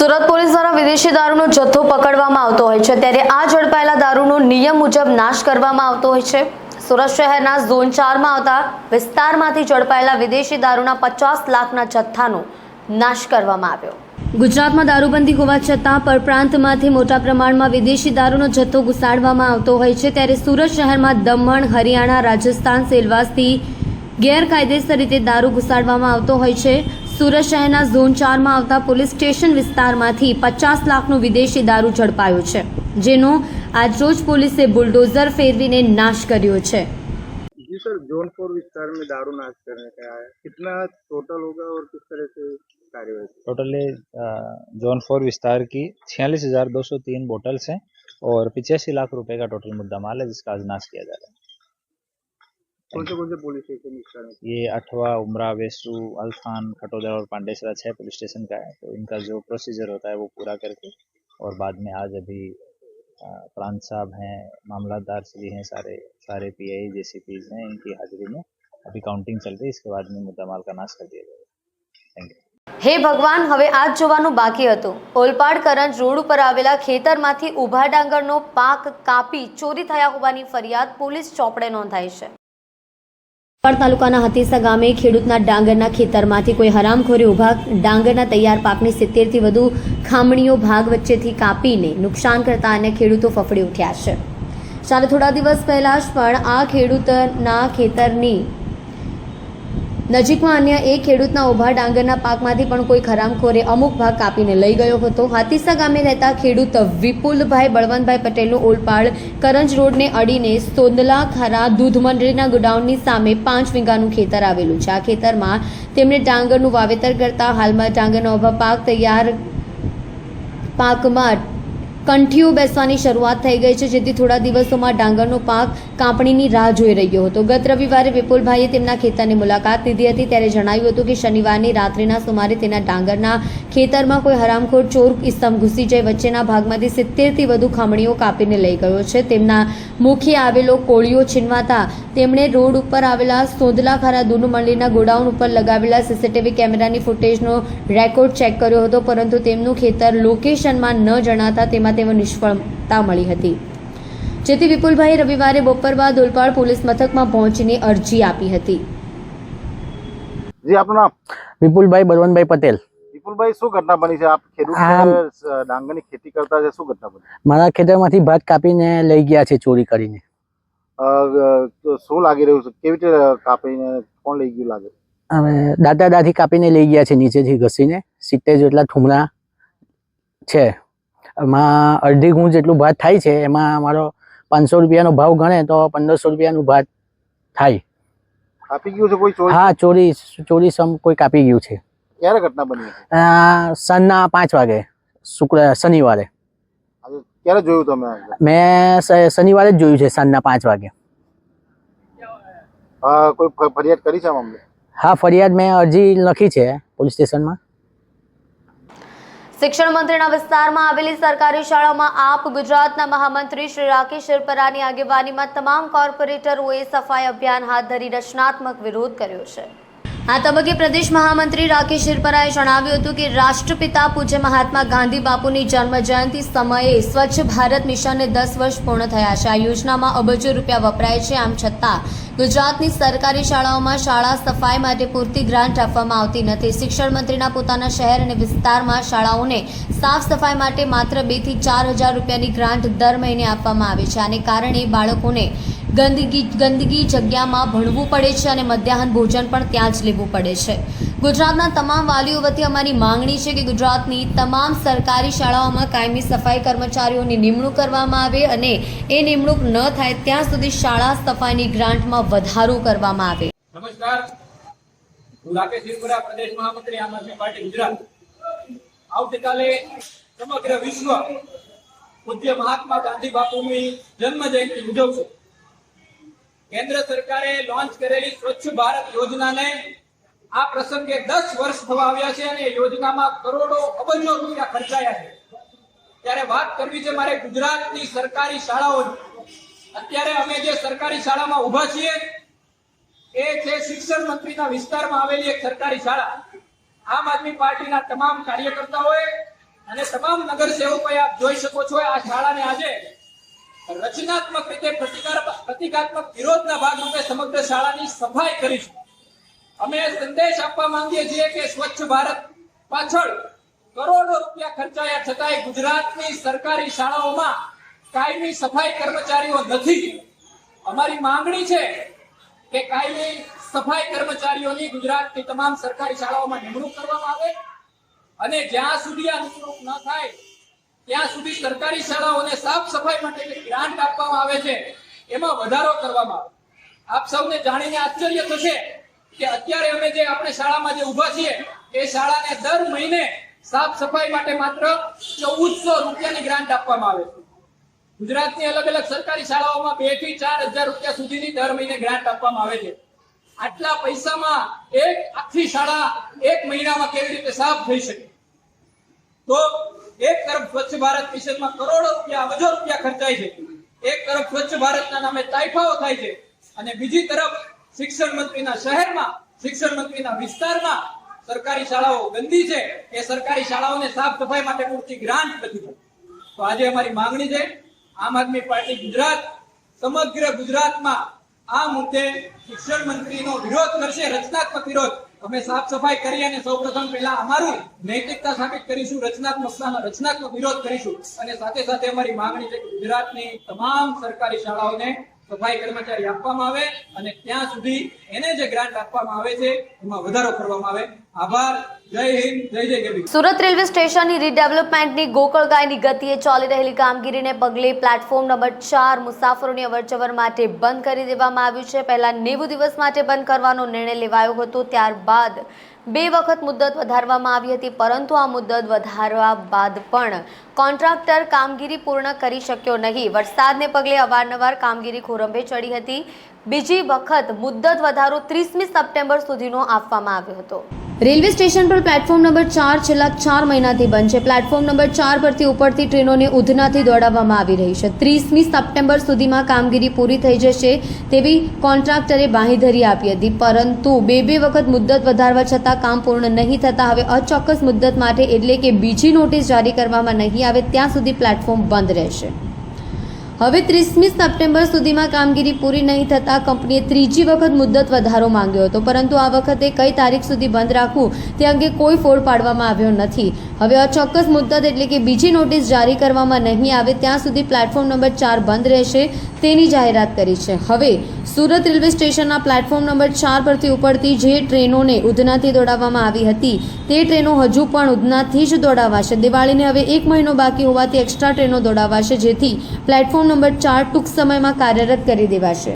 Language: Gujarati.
સુરત પોલીસ દ્વારા વિદેશી દારૂનો જથ્થો પકડવામાં આવતો હોય છે, ત્યારે આ ઝડપાયેલા દારૂનો નિયમ મુજબ નાશ કરવામાં આવતો હોય છે। સુરત શહેરના ઝોન 4 માં આવતા વિસ્તારમાંથી ઝડપાયેલા વિદેશી દારૂના 50 લાખના જથ્થાનો નાશ કરવામાં આવ્યો। ગુજરાતમાં દારૂબંધી હોવા છતાં પરપ્રાંતમાંથી મોટા પ્રમાણમાં વિદેશી દારૂનો જથ્થો ઘુસાડવામાં આવતો હોય છે, ત્યારે સુરત શહેરમાં દમણ, હરિયાણા, રાજસ્થાન, સેલવાસથી ગેરકાયદેસર રીતે દારૂ ઘુસાડવામાં આવતો હોય છે। સુરત શહેરના ઝોન 4 માં આવતા પોલીસ સ્ટેશન વિસ્તારમાંથી 50 લાખનો વિદેશી દારૂ ઝડપાયો છે, જેનો આજરોજ પોલીસે બુલડોઝર ફેરવીને નાશ કર્યો છે। जी सर, जोन 4 विस्तार में दारू नाश करने का है, कितना टोटल होगा और किस तरह से कार्यवाही? टोटली जोन 4 विस्तार की 46,203 बोटल्स हैं और 85 लाख रुपए का टोटल मुद्दा माल है, जिसका आज नाश किया जा रहा है। कौन से पुलिस स्टेशन विस्तार में? ये अठवा, उमरा, वेसू, अल्फान, खटोदर और पांडेसरा 6 पुलिस स्टेशन का है। तो इनका जो प्रोसीजर होता है वो पूरा करके और बाद में आज अभी प्रांत साहब हैं, मामलादार श्री हैं, सारे पीआई जेसीपीज हैं, इनकी हाजिरी में अभी काउंटिंग चल रही है। इसके बाद में मुद्दा माल का नाश कर दिया जाएगा। Thank you. હે ભગવાન, હવે આજ જોવાનું બાકી હતું। ઓલપાડ કરંજ રોડ ઉપર આવેલા ખેતરમાંથી ઊભા ડાંગરનો પાક કાપી ચોરી થયા હોવાની ફરિયાદ પોલીસ ચોપડે નોંધાઈ છે। ઓલપાડ તાલુકાના હતીસા ગામે ખેડૂતના ડાંગરના ખેતરમાંથી કોઈ હરામખોરે ઊભા ડાંગરના તૈયાર પાકની 70 થી વધુ ખામણીઓ ભાગ વચ્ચેથી કાપીને નુકસાન કરતા અન્ય ખેડૂતો ફફડી ઉઠ્યા છે। જ્યારે થોડા દિવસ પહેલા જ પણ આ ખેડૂતના ખેતરની નજીકમાં અન્ય એક ખેડૂતના ઊભા ડાંગરના પાકમાંથી પણ કોઈ હરામખોરે અમુક ભાગ કાપીને લઈ ગયો હતો। હાથીસા ગામે રહેતા ખેડૂત વિપુલભાઈ બળવંતભાઈ પટેલનું ઓલપાડ કરંજ રોડને અડીને સોંદલા ખારા દૂધ મંડળીના ગોડાઉનની સામે 5 વીઘાનું ખેતર આવેલું છે। આ ખેતરમાં તેમણે ડાંગરનું વાવેતર કરતા હાલમાં ડાંગરનો ઊભા પાક તૈયાર પાકમાં કંઠીઓ બેસવાની શરૂઆત થઈ ગઈ છે, જેથી થોડા દિવસોમાં ડાંગરનો પાક કાપણીની રાહ જોઈ રહ્યો હતો। ગત રવિવારે વિપુલભાઈએ તેમના ખેતરની મુલાકાત લીધી હતી, ત્યારે જણાવ્યું હતું કે શનિવારની રાત્રિના સુમારે તેના ડાંગરના ખેતરમાં કોઈ હરામખોર ચોર ઇસમ ઘૂસી જઈ વચ્ચેના ભાગમાંથી 70 થી વધુ ખામણીઓ કાપીને લઈ ગયો છે। તેમના મુખે આવેલો કોળીઓ છીનવાતા તેમણે રોડ ઉપર આવેલા સોંદલા ખારા દૂધ મંડળીના ગોડાઉન ઉપર લગાવેલા સીસીટીવી કેમેરાની ફૂટેજનો રેકોર્ડ ચેક કર્યો હતો, પરંતુ તેમનું ખેતર લોકેશનમાં ન જણાતા તેમાં નિષ્ફળતા મળી હતી, જેથી વિપુલભાઈ રવિવારે બપોર બાદ ઓલપાડ પોલીસ મથકમાં પહોંચીને અરજી આપી હતી। जी, आपનું નામ? વિપુલભાઈ બળવંતભાઈ પટેલ। વિપુલભાઈ, શું ઘટના બની છે? આપ ખેડૂત ડાંગરની ખેતી કરતા છે, શું ઘટના બની? મારા ખેતરમાંથી ભાત કાપીને લઈ ગયા છે ચોરી કરીને। તો શું લાગી રહ્યું છે? કેવી રીતે કાપીને કોણ લઈ ગયું લાગે? હવે દાંતી કાપીને લઈ ગયા છે, નીચેથી ઘસીને 70 જેટલા ઠુમરા છે। એમાં અડધી ગુણ જેટલું ભાત થાય છે, એમાં અમારો 500 રૂપિયાનો ભાવ ગણે તો 1500 રૂપિયાનું ભાત થાય। કાપી ગયું છે કોઈ? હા, ચોરી કોઈ કાપી ગયું છે। ક્યારે ઘટના બની? સાંજના 5 વાગે શનિવારે। ક્યારે જોયું તમે? મેં શનિવારે જ જોયું છે, સાંજના 5 વાગે। કોઈ ફરિયાદ કરી છે આ મામલે? હા, ફરિયાદ મેં અરજી લખી છે પોલીસ સ્ટેશનમાં। શિક્ષણ મંત્રીના વિસ્તારમાં આવેલી સરકારી શાળામાં આપ ગુજરાતના મહામંત્રી શ્રી રાકેશ શિરપરાની આગેવાનીમાં તમામ કોર્પોરેટરોએ સફાઈ અભિયાન હાથ ધરી રચનાત્મક વિરોધ કર્યો છે। આ તબક્કે પ્રદેશ મહામંત્રી રાકેશ શિરપરાએ જણાવ્યું હતું કે રાષ્ટ્રપિતા પૂજ્ય મહાત્મા ગાંધી બાપુની જન્મ જયંતિ સમયે સ્વચ્છ ભારત મિશનને 10 વર્ષ પૂર્ણ થયા છે। આ યોજનામાં અબજો રૂપિયા વપરાય છે, આમ છતાં ગુજરાતની સરકારી શાળાઓમાં શાળા સફાઈ માટે પૂરતી ગ્રાન્ટ આપવામાં આવતી નથી। શિક્ષણ મંત્રીના પોતાના શહેર અને વિસ્તારમાં શાળાઓને સાફ સફાઈ માટે માત્ર 2 થી 4,000 રૂપિયાની ગ્રાન્ટ દર મહિને આપવામાં આવે છે। આને કારણે બાળકોને ગંદકી જગ્યામાં ભણવું પડે છે અને મધ્યાહન ભોજન પણ ત્યાં જ લેવું પડે છે। ગુજરાતના તમામ વાલીઓ વતી અમારી માંગણી છે કે ગુજરાતની તમામ સરકારી શાળાઓમાં કાયમી સફાઈ કર્મચારીઓની નિમણૂક કરવામાં આવે અને એ નિમણૂક ન થાય ત્યાં સુધી શાળા સફાઈની ગ્રાન્ટમાં વધારો કરવામાં આવે। નમસ્કાર, હું રાકેશ શિરપરા, પ્રદેશ મહામંત્રી આમ આદમી પાર્ટી ગુજરાત। આવતીકાલે સમગ્ર વિશ્વ પૂજ્ય મહાત્મા ગાંધી બાપુની જન્મ જયંતિ ઉજવશે। કેન્દ્ર સરકારે લોન્ચ કરેલી સ્વચ્છ ભારત યોજનાને આ પ્રસંગે 10 વર્ષ થવા આવ્યા છે અને યોજનામાં કરોડો અબજો રૂપિયા ખર્ચાયા છે। ત્યારે વાત કરવી છે મારે ગુજરાતની સરકારી શાળાઓની। અત્યારે અમે જે સરકારી શાળામાં ઊભા છીએ એ છે શિક્ષણ મંત્રીના વિસ્તારમાં આવેલી એક સરકારી શાળા। આમ આદમી પાર્ટીના તમામ કાર્યકર્તાઓએ અને તમામ નગરસેવકોએ આપ જોઈ શકો છો આ શાળાને આજે રચનાત્મક રીતે પ્રતિકાત્મક વિરોધના ભાગરૂપે સમગ્ર શાળાની સફાઈ કરીશું. અમે સંદેશ આપવા માંગીએ છીએ કે સ્વચ્છ ભારત પાછળ કરોડો રૂપિયા ખર્ચાયા છતાંય ગુજરાતની સરકારી શાળાઓમાં કાયમી સફાઈ કર્મચારીઓ નથી. અમારી માંગણી છે કે કાયમી સફાઈ કર્મચારીઓની ગુજરાતની તમામ સરકારી શાળાઓમાં નિમણૂક કરવામાં આવે અને જ્યાં સુધી આ નિમણૂક ન થાય ત્યાં સુધી સરકારી શાળાઓને સાફ સફાઈ માટે જે ગ્રાન્ટ આપવામાં આવે છે એમાં વધારો કરવામાં આવે. આપ સૌને જાણીને આશ્ચર્ય થશે કે અત્યારે અમે જે આપણે શાળામાં જે ઊભા છીએ એ શાળાને દર મહિને સાફ સફાઈ માટે માત્ર 1400 રૂપિયાની ગ્રાન્ટ આપવામાં આવે છે. ગુજરાતની અલગ અલગ સરકારી શાળાઓમાં 2 થી 4000 રૂપિયા સુધીની દર મહિને ગ્રાન્ટ આપવામાં આવે છે. આટલા પૈસામાં એક આખી શાળા એક મહિનામાં કેવી રીતે સાફ થઈ શકે? તો એક તરફ સ્વચ્છ ભારત મિશનમાં કરોડો રૂપિયા અબજો રૂપિયા ખર્ચાય છે, એક તરફ સ્વચ્છ ભારતના નામે તાઇફાઓ થાય છે અને બીજી તરફ શિક્ષણ મંત્રીના શહેરમાં, શિક્ષણ મંત્રીના વિસ્તારમાં સરકારી શાળાઓ ગંદી છે. એ સરકારી શાળાઓને સાફ સફાઈ માટે પૂરતી ગ્રાન્ટ નથી. તો આજે અમારી માંગણી છે, આમ આદમી પાર્ટી ગુજરાત સમગ્ર ગુજરાતમાં આ મુદ્દે શિક્ષણ મંત્રીનો વિરોધ કરશે, રચનાત્મક વિરોધ. અમે સાફ સફાઈ કરી અને સૌપ્રથમ પહેલા અમારું નૈતિકતા સાબિત કરીશું, રચનાત્મક વિરોધ કરીશું અને સાથે સાથે અમારી માંગણી છે કે ગુજરાતની તમામ સરકારી શાળાઓને સફાઈ કર્મચારી આપવામાં આવે અને ત્યાં સુધી એને જે ગ્રાન્ટ આપવામાં આવે છે એમાં વધારો કરવામાં આવે. આભાર. જય હિન્દ, જય ગરવી. સુરત રેલવે સ્ટેશનની રીડેવલપમેન્ટની ગોકળગાયની ગતિએ ચાલી રહેલી કામગીરીને પગલે પ્લેટફોર્મ નંબર 4 મુસાફરોની અવરજવર માટે બંધ કરી દેવામાં આવ્યું છે. પહેલા 90 દિવસ માટે બંધ કરવાનો નિર્ણય લેવાયો હતો, ત્યારબાદ 2 વખત મુદત વધારવામાં આવી હતી, પરંતુ આ મુદત વધારવા બાદ પણ કોન્ટ્રાક્ટર કામગીરી પૂર્ણ કરી શક્યો નહીં. વરસાદને પગલે અવારનવાર કામગીરી ખોરંભે ચડી હતી. બીજી વખત મુદત વધારો 30મી સપ્ટેમ્બર સુધીનો આપવામાં આવ્યો હતો. રેલવે સ્ટેશન પર પ્લેટફોર્મ નંબર 4 છેલ્લા 4 મહિનાથી બંધ છે. પ્લેટફોર્મ નંબર 4 પરથી ઉપડતી ટ્રેનોને ઉધનાથી દોડાવવામાં આવી રહી છે. 30મી સપ્ટેમ્બર સુધીમાં કામગીરી પૂરી થઈ જશે તેવી કોન્ટ્રાક્ટરે બાંહેધરી આપી હતી, પરંતુ 2 વખત મુદત વધારવા છતાં કામ પૂર્ણ નહીં થતા હવે અચોક્કસ મુદત માટે એટલે કે બીજી નોટિસ જારી કરવામાં નહીં આવે ત્યાં સુધી પ્લેટફોર્મ બંધ રહેશે. હવે 30મી સપ્ટેમ્બર સુધીમાં કામગીરી પૂરી નહીં થતાં કંપનીએ ત્રીજી વખત મુદત વધારો માંગ્યો હતો, પરંતુ આ વખતે કઈ તારીખ સુધી બંધ રાખવું તે અંગે કોઈ ફોડ પાડવામાં આવ્યો નથી. હવે અચોક્કસ મુદત એટલે કે બીજી નોટિસ જારી કરવામાં નહીં આવે ત્યાં સુધી પ્લેટફોર્મ નંબર 4 બંધ રહેશે તેની જાહેરાત કરી છે. હવે સુરત રેલવે સ્ટેશનના પ્લેટફોર્મ નંબર 4 પરથી ઉપડતી જે ટ્રેનોને ઉધનાથી દોડાવવામાં આવી હતી તે ટ્રેનો હજુ પણ ઉધનાથી જ દોડાવાશે. દિવાળીને હવે 1 મહિનો બાકી હોવાથી એક્સ્ટ્રા ટ્રેનો દોડાવાશે, જેથી પ્લેટફોર્મ નંબર 4 ટૂંક સમયમાં કાર્યરત કરી દેવાશે.